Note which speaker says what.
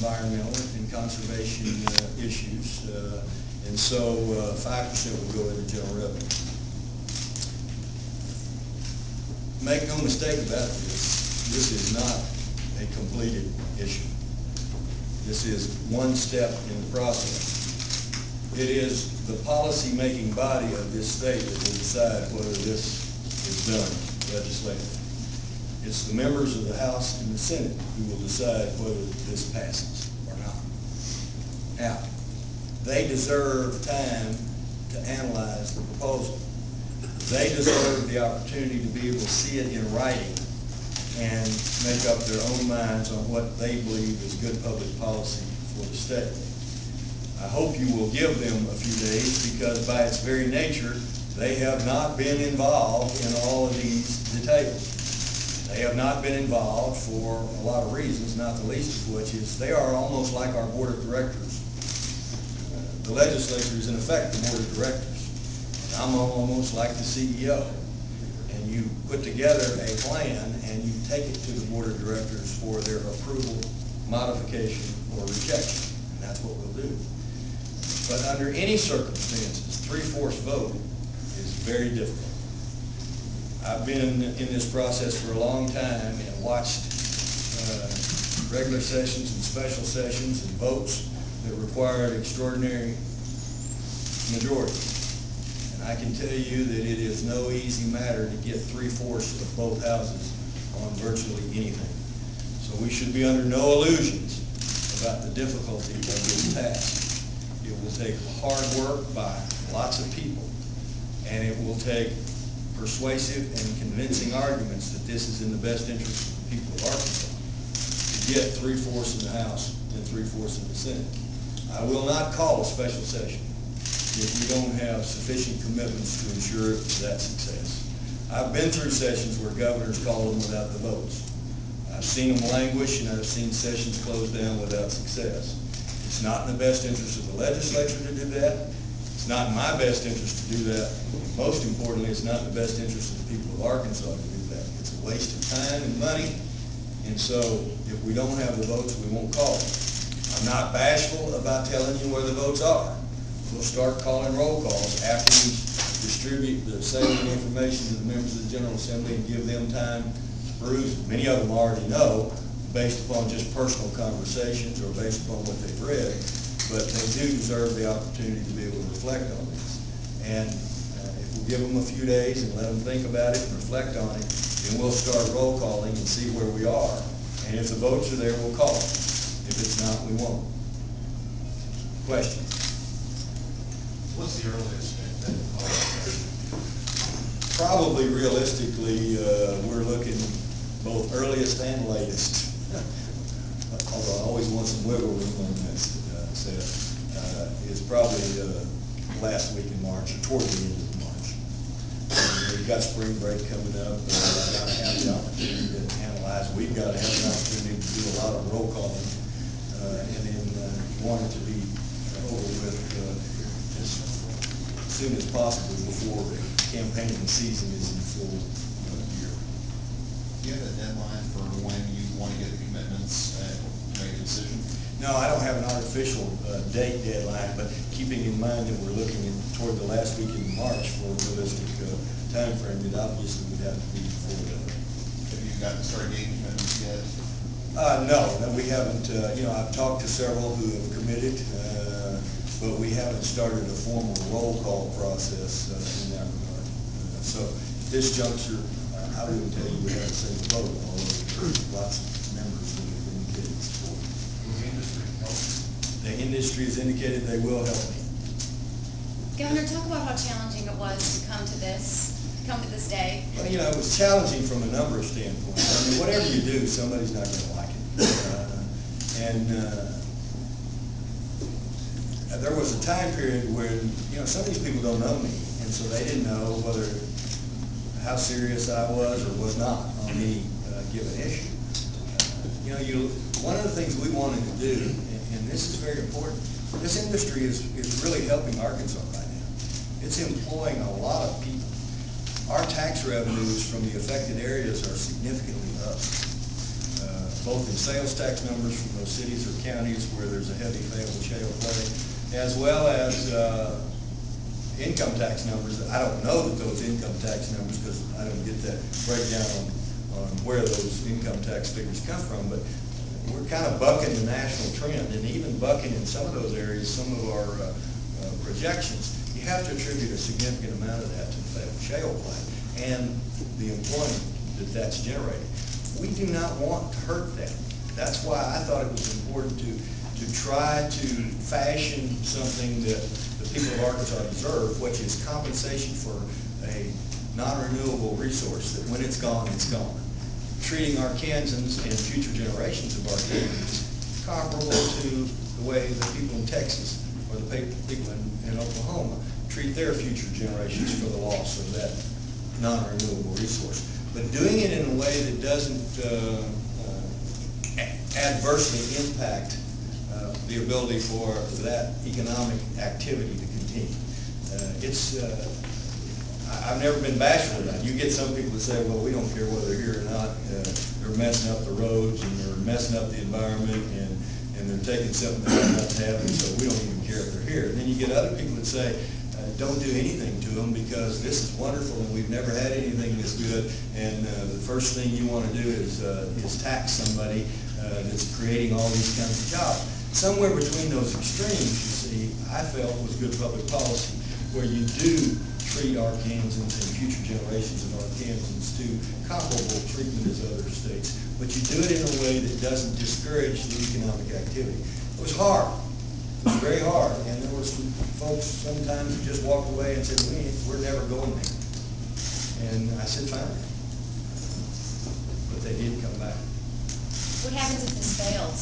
Speaker 1: environmental and conservation issues. And so 5% will go into general revenue. Make no mistake about this is not a completed issue. This is one step in the process. It is the policy-making body of this state that will decide whether this is done legislatively. It's the members of the House and the Senate who will decide whether this passes or not. Now, they deserve time to analyze the proposal. They deserve the opportunity to be able to see it in writing and make up their own minds on what they believe is good public policy for the state. I hope you will give them a few days, because by its very nature, they have not been involved in all of these details. They have not been involved for a lot of reasons, not the least of which is they are almost like our board of directors. The legislature is in effect the board of directors. And I'm almost like the CEO. And you put together a plan and you take it to the board of directors for their approval, modification, or rejection. And that's what we'll do. But under any circumstances, 3/4 vote is very difficult. I've been in this process for a long time and watched regular sessions and special sessions and votes that required extraordinary majority. And I can tell you that it is no easy matter to get 3/4 of both houses on virtually anything. So we should be under no illusions about the difficulty of this task. It will take hard work by lots of people, and it will take persuasive and convincing arguments that this is in the best interest of the people of Arkansas to get 3/4 in the House and 3/4 in the Senate. I will not call a special session if we don't have sufficient commitments to ensure that success. I've been through sessions where governors called them without the votes. I've seen them languish, and I've seen sessions closed down without success. It's not in the best interest of the legislature to do that. It's not in my best interest to do that. Most importantly, it's not in the best interest of the people of Arkansas to do that. It's a waste of time and money, and so if we don't have the votes, we won't call them. I'm not bashful about telling you where the votes are. We'll start calling roll calls after we distribute the salient information to the members of the General Assembly and give them time to peruse. Many of them already know, based upon just personal conversations or based upon what they've read, but they do deserve the opportunity to be able to reflect on this. And if we'll give them a few days and let them think about it and reflect on it, then we'll start roll calling and see where we are. And if the votes are there, we'll call it. If it's not, we won't. Question?
Speaker 2: What's the earliest date?
Speaker 1: Probably realistically, we're looking both earliest and latest. Although I always want some wiggle room on this, it's probably last week in March or toward the end of March. We've got spring break coming up. We've got to have the opportunity to analyze. We've got to have an opportunity to do a lot of roll calling, and then want it to be over with as soon as possible before the campaigning season is in full gear.
Speaker 2: Do you have a deadline for when you want to get the commitments and make a decision?
Speaker 1: No, I don't have an artificial date deadline, but keeping in mind that we're looking toward the last week in March for a realistic time frame, it obviously would have to be before that.
Speaker 2: Have you gotten started getting commitments yet?
Speaker 1: No, we haven't. I've talked to several who have committed, but we haven't started a formal roll call process in that regard. So at this juncture, I wouldn't tell you we have a single vote, although there's lots of members who have indicated support.
Speaker 2: Will the industry help?
Speaker 1: The industry has indicated they will help me.
Speaker 3: Governor, talk about how challenging it was to come to this day.
Speaker 1: Well, it was challenging from a number of standpoints. I mean, whatever you do, somebody's not going to like it. There was a time period when, some of these people don't know me, and so they didn't know how serious I was or was not on any given issue. One of the things we wanted to do, and this is very important, this industry is really helping Arkansas right now. It's employing a lot of people. Our tax revenues from the affected areas are significantly up. both in sales tax numbers from those cities or counties where there's a heavy shale play, as well as income tax numbers. I don't know that those income tax numbers, because I don't get that breakdown on where those income tax figures come from, but we're kind of bucking the national trend, and even bucking in some of those areas, some of our projections. You have to attribute a significant amount of that to the shale play and the employment that's generated. We do not want to hurt that. That's why I thought it was important to try to fashion something that the people of Arkansas deserve, which is compensation for a non-renewable resource, that when it's gone, it's gone. Treating Arkansans and future generations of Arkansans comparable to the way the people in Texas or the people in Oklahoma treat their future generations for the loss of that non-renewable resource. But doing it in a way that doesn't adversely impact the ability for that economic activity to continue. I've never been bashful about it. You get some people that say, well, we don't care whether they're here or not. They're messing up the roads and they're messing up the environment and they're taking something that ought not to happen, so we don't even care if they're here. And then you get other people that say, don't do anything to them because this is wonderful and we've never had anything this good, and the first thing you want to do is tax somebody that's creating all these kinds of jobs. Somewhere between those extremes, you see, I felt was good public policy, where you do treat Arkansans and future generations of Arkansans to comparable treatment as other states, but you do it in a way that doesn't discourage the economic activity. It was hard. It was very hard, and there were some folks sometimes who just walked away and said, we're never going there. And I said, fine. But they did come back.
Speaker 3: What happens if this fails?